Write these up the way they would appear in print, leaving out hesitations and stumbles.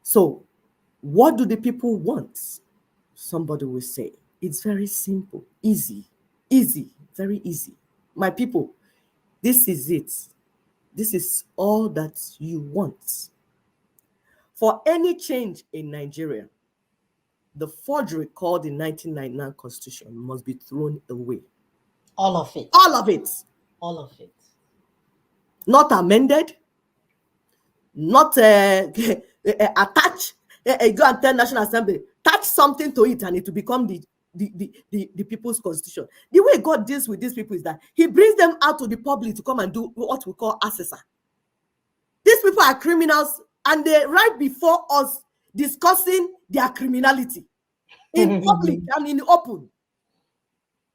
So what do the people want? Somebody will say, it's very simple, easy, very easy. My people, this is it. This is all that you want. For any change in Nigeria, the forgery called the 1999 Constitution must be thrown away. All of it. All of it. All of it. Not amended, not attached. Go and tell National Assembly, touch something to it and it will become the people's constitution. The way God deals with these people is that he brings them out to the public to come and do what we call assessor. These people are criminals and they right before us discussing their criminality in public and in the open,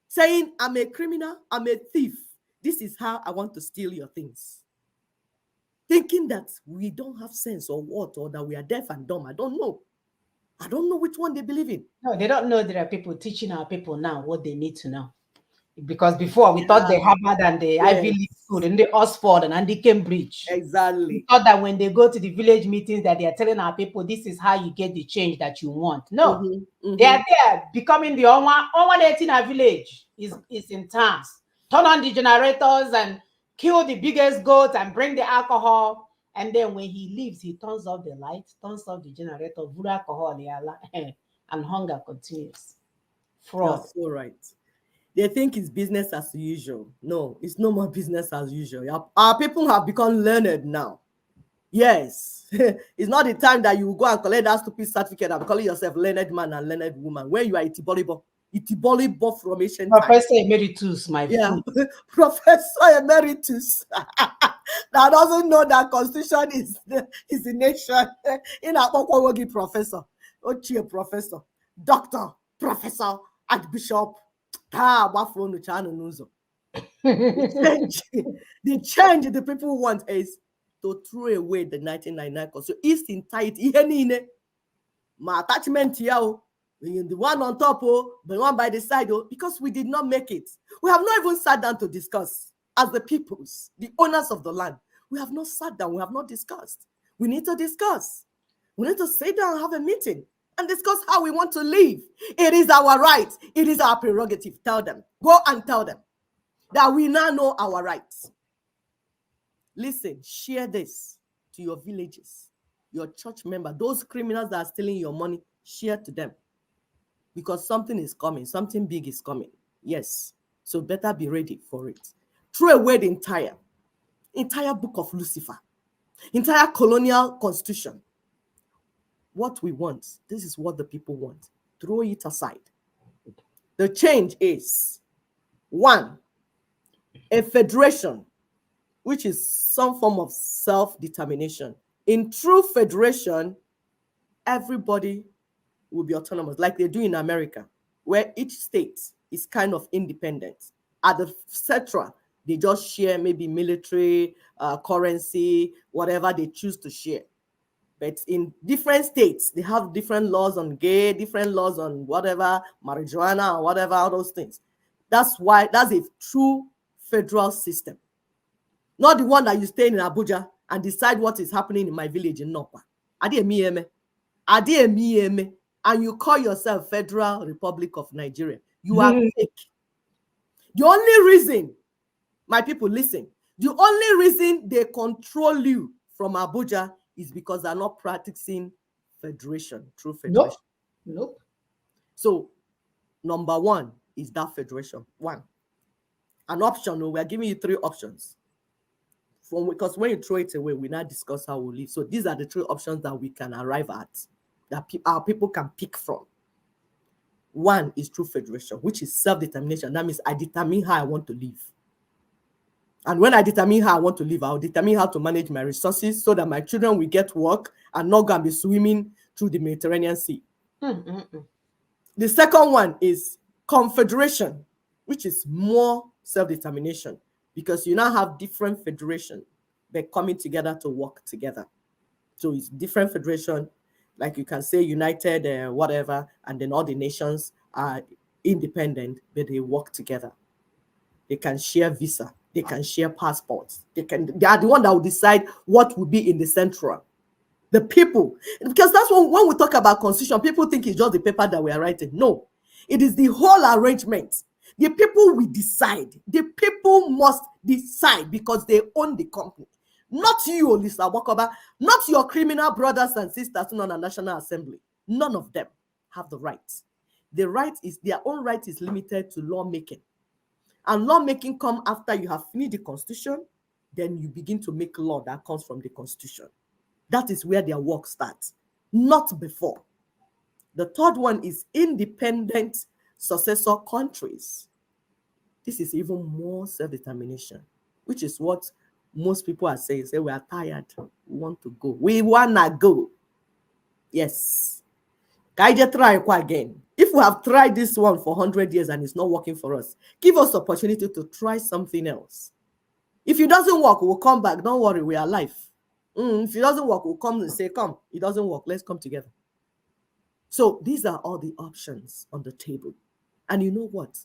saying, I'm a criminal, I'm a thief. This is how I want to steal your things. Thinking that we don't have sense or what, or that we are deaf and dumb. I don't know. I don't know which one they believe in. No, they don't know there are people teaching our people now what they need to know. Because before we thought the Harvard and the Ivy League school and the Oxford and the Cambridge. Exactly. We thought that when they go to the village meetings that they are telling our people, this is how you get the change that you want. No, they are there becoming the only 18 in our village is in towns. Turn on the generators and kill the biggest goat and bring the alcohol. And then when he leaves, he turns off the light, turns off the generator, alcohol, and hunger continues. Fraud. That's so right. They think it's business as usual. No, it's no more business as usual. Our people have become learned now. Yes. It's not the time that you go and collect that stupid certificate and calling yourself learned man and learned woman. When you are Itibolibo from ancient Professor Emeritus, my friend. Professor Emeritus. That doesn't know that Constitution is the nation. In a professor, Ochie professor, doctor, professor, archbishop. The change the people want is to throw away the 1999 Constitution. It's entirety. My attachment here, the one on top, the one by the side, because we did not make it. We have not even sat down to discuss as the peoples, the owners of the land. We have not sat down. We have not discussed. We need to discuss. We need to sit down and have a meeting and discuss how we want to live. It is our right. It is our prerogative. Tell them. Go and tell them that we now know our rights. Listen, share this to your villages, your church members, those criminals that are stealing your money, share to them. Because something is coming. Something big is coming. Yes. So better be ready for it. Throw away the entire book of Lucifer, entire colonial constitution. What we want, this is what the people want. Throw it aside. The change is, 1, a federation, which is some form of self-determination. In true federation, everybody will be autonomous, like they do in America, where each state is kind of independent. At the central, they just share maybe military, currency, whatever they choose to share. But in different states, they have different laws on gay, different laws on whatever, marijuana, or whatever, all those things. That's why that's a true federal system. Not the one that you stay in Abuja and decide what is happening in my village in Nokwa. And you call yourself Federal Republic of Nigeria. You are fake. The only reason, my people, listen, the only reason they control you from Abuja is because they're not practicing federation, true federation. Nope. So, number 1 is that federation. 1. An option, we're giving you 3 options. Because when you throw it away, we now discuss how we live. So these are the 3 options that we can arrive at, that our people can pick from. 1 is true federation, which is self-determination. That means I determine how I want to live. And when I determine how I want to live, I'll determine how to manage my resources so that my children will get work and not going to be swimming through the Mediterranean Sea. The second one is confederation, which is more self-determination, because you now have different federations, they're coming together to work together. So it's different federation, like you can say United, whatever, and then all the nations are independent, but they work together. They can share visa. They can share passports. They are the one that will decide what will be in the central. The people. Because that's when we talk about constitution, people think it's just the paper that we are writing. No, it is the whole arrangement. The people will decide. The people must decide because they own the company. Not you, Lisa Wakoba, not your criminal brothers and sisters in the National Assembly. None of them have the rights. The right is, their own right is limited to lawmaking. And lawmaking comes after you have finished the constitution, then you begin to make law that comes from the constitution. That is where their work starts, not before. The third one is independent successor countries. This is even more self-determination, which is what most people are saying. Say, we are tired, we want to go. We wanna go. Yes. Can I try again? If we have tried this one for 100 years and it's not working for us, give us opportunity to try something else. If it doesn't work, we'll come back. Don't worry, we are alive. If it doesn't work, we'll come and say, come, it doesn't work. Let's come together. So these are all the options on the table. And you know what?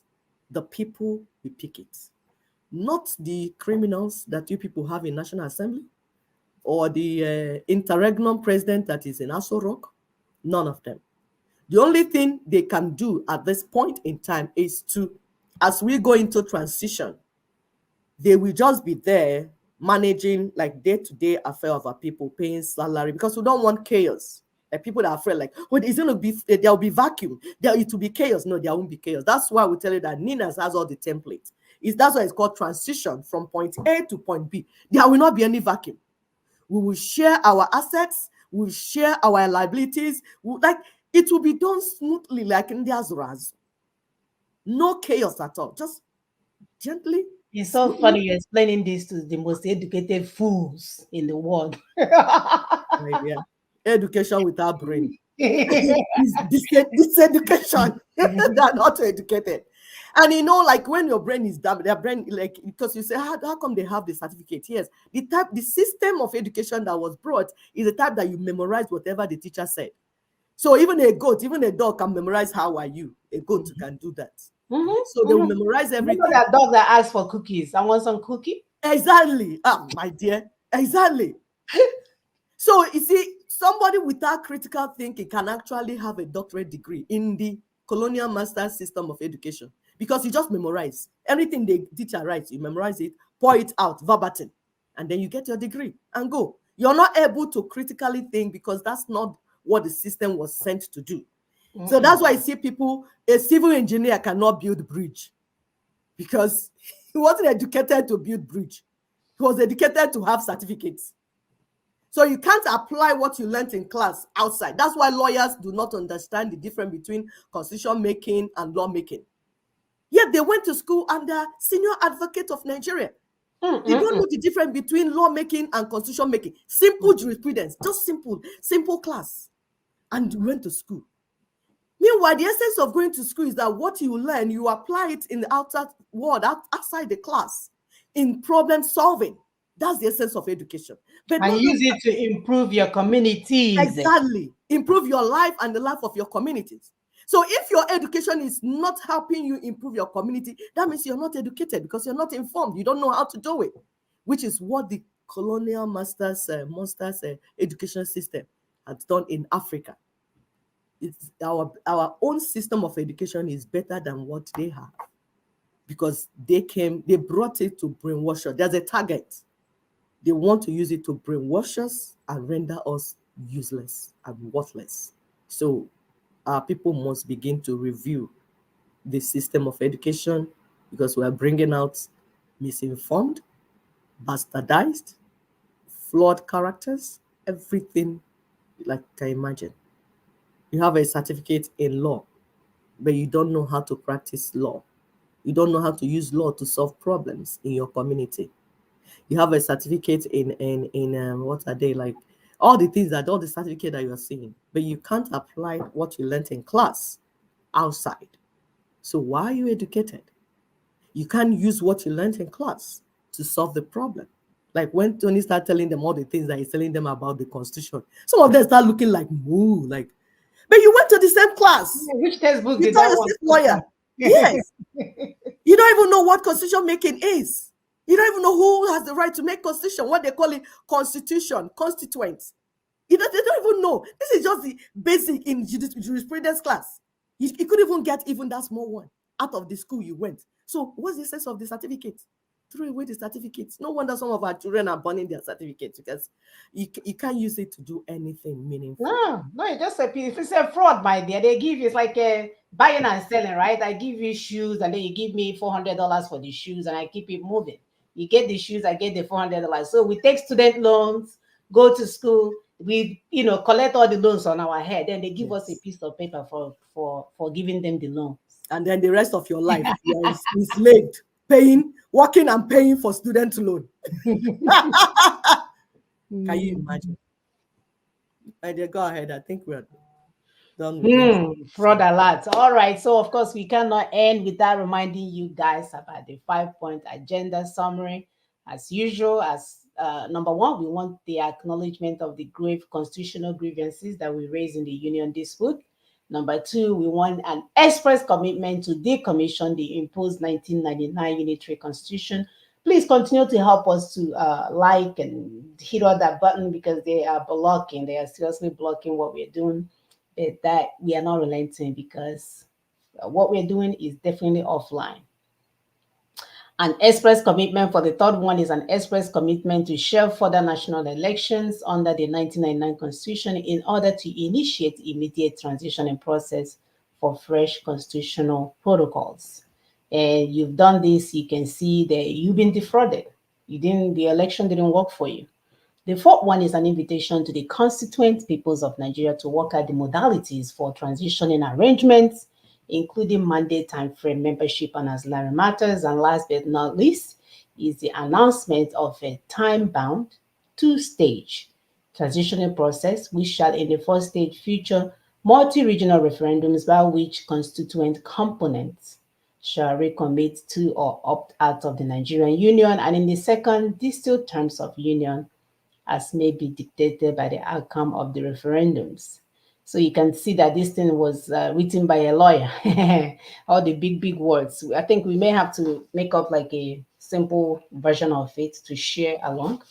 The people will pick it. Not the criminals that you people have in National Assembly or the interregnum president that is in Aso Rock. None of them. The only thing they can do at this point in time is to, as we go into transition, they will just be there managing like day-to-day affair of our people, paying salary, because we don't want chaos. Like people that are afraid, like, oh, it's gonna be, there'll be vacuum, it will be chaos. No, there won't be chaos. That's why we tell you that Ninas has all the templates. That's why it's called transition from point A to point B. There will not be any vacuum. We will share our assets, we'll share our liabilities, it will be done smoothly, like in the Azuraz. No chaos at all, just gently. It's so funny you're explaining this to the most educated fools in the world. Yeah. Education without brain. This education. They are not educated. And you know, like when your brain is dumb, their brain, like, because you say, how come they have the certificate? Yes, the system of education that was brought is the type that you memorize whatever the teacher said. So even a goat, even a dog can memorize how are you. A goat can do that. So they will memorize everything. You know that dog that asks for cookies. I want some cookie. Exactly. My dear. Exactly. So you see, somebody without critical thinking can actually have a doctorate degree in the colonial master system of education because you just memorize. Everything the teacher writes, you memorize it, pour it out verbatim, and then you get your degree and go. You're not able to critically think because that's not what the system was sent to do. So that's why I see people, a civil engineer cannot build bridge because he wasn't educated to build bridge. He was educated to have certificates. So you can't apply what you learned in class outside. That's why lawyers do not understand the difference between constitution making and law making. Yet they went to school under Senior Advocate of Nigeria. They don't know the difference between law making and constitution making. Simple jurisprudence, just simple class. And went to school. Meanwhile, the essence of going to school is that what you learn, you apply it in the outer world, outside the class, in problem solving. That's the essence of education. But and use it to improve your communities. Exactly. Improve your life and the life of your communities. So if your education is not helping you improve your community, that means you're not educated because you're not informed. You don't know how to do it, which is what the colonial monsters education system has done in Africa. It's our own system of education is better than what they have because they brought it to brainwash us. There's a target. They want to use it to brainwash us and render us useless and worthless. So our people must begin to review the system of education because we are bringing out misinformed, bastardized, flawed characters, everything like you can imagine. You have a certificate in law, but you don't know how to practice law. You don't know how to use law to solve problems in your community. You have a certificate in what are they, like all the certificate that you are seeing, but you can't apply what you learned in class outside. So why are you educated? You can't use what you learned in class to solve the problem. Like when Tony started telling them all the things that he's telling them about the Constitution, some of them start looking like moo, like, but you went to the same class. Which textbook did that one? Lawyer. Yes. You don't even know what constitution making is. You don't even know who has the right to make constitution, what they call it, constitution, constituents. They don't even know. This is just the basic in jurisprudence class. You couldn't even get even that small one out of the school you went. So what's the sense of the certificate? Throw away the certificates. No wonder some of our children are burning their certificates because you can't use it to do anything meaningful. No, it's just if it's a fraud, my dear, they give you, it's like a buying and selling, right? I give you shoes and then you give me $400 for the shoes and I keep it moving. You get the shoes, I get the $400. So we take student loans, go to school, we collect all the loans on our head, then they give us a piece of paper for giving them the loans. And then the rest of your life you are enslaved, working and paying for student loan. Can you imagine? Go ahead. I think we're done with fraud alert. All right. So of course we cannot end without reminding you guys about the 5-point agenda summary. As usual, as number one, we want the acknowledgement of the grave constitutional grievances that we raised in the union dispute. Number two, we want an express commitment to decommission the imposed 1999 unitary constitution. Please continue to help us to like and hit on that button because they are blocking. They are seriously blocking what we're doing. That we are not relenting because what we're doing is definitely offline. An express commitment for the third one is an express commitment to share further national elections under the 1999 Constitution in order to initiate immediate transitioning process for fresh constitutional protocols. And you've done this, you can see that you've been defrauded. The election didn't work for you. The fourth one is an invitation to the constituent peoples of Nigeria to work out the modalities for transitioning arrangements, including mandate timeframe, membership and ancillary matters. And last but not least is the announcement of a time-bound 2-stage transitioning process, which shall in the first stage feature multi-regional referendums by which constituent components shall recommit to or opt out of the Nigerian Union, and in the second, distilled terms of union as may be dictated by the outcome of the referendums. So you can see that this thing was written by a lawyer. All the big words. I think we may have to make up like a simple version of it to share along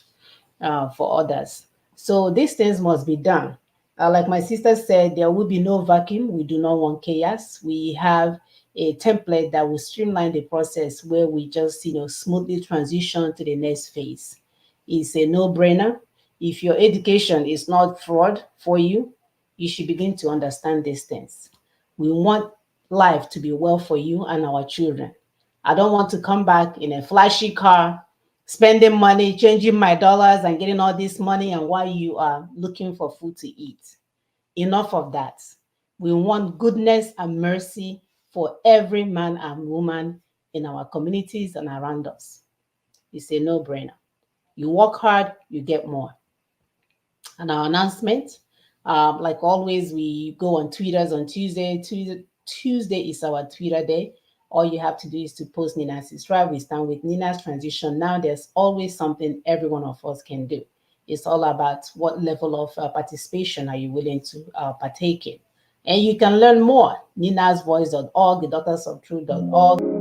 for others. So these things must be done. Like my sister said, there will be no vacuum. We do not want chaos. We have a template that will streamline the process where we just smoothly transition to the next phase. It's a no-brainer. If your education is not fraud for you, you should begin to understand these things. We want life to be well for you and our children. I don't want to come back in a flashy car, spending money, changing my dollars and getting all this money, and while you are looking for food to eat. Enough of that. We want goodness and mercy for every man and woman in our communities and around us. It's a no-brainer. You work hard, you get more. And our announcement, like always, we go on Twitters on Tuesday. Tuesday is our Twitter day. All you have to do is to post Nina's Subscribe. We stand with Nina's Transition. Now there's always something every one of us can do. It's all about what level of participation are you willing to partake in. And you can learn more, ninasvoice.org, thedoctorsoftruth.org.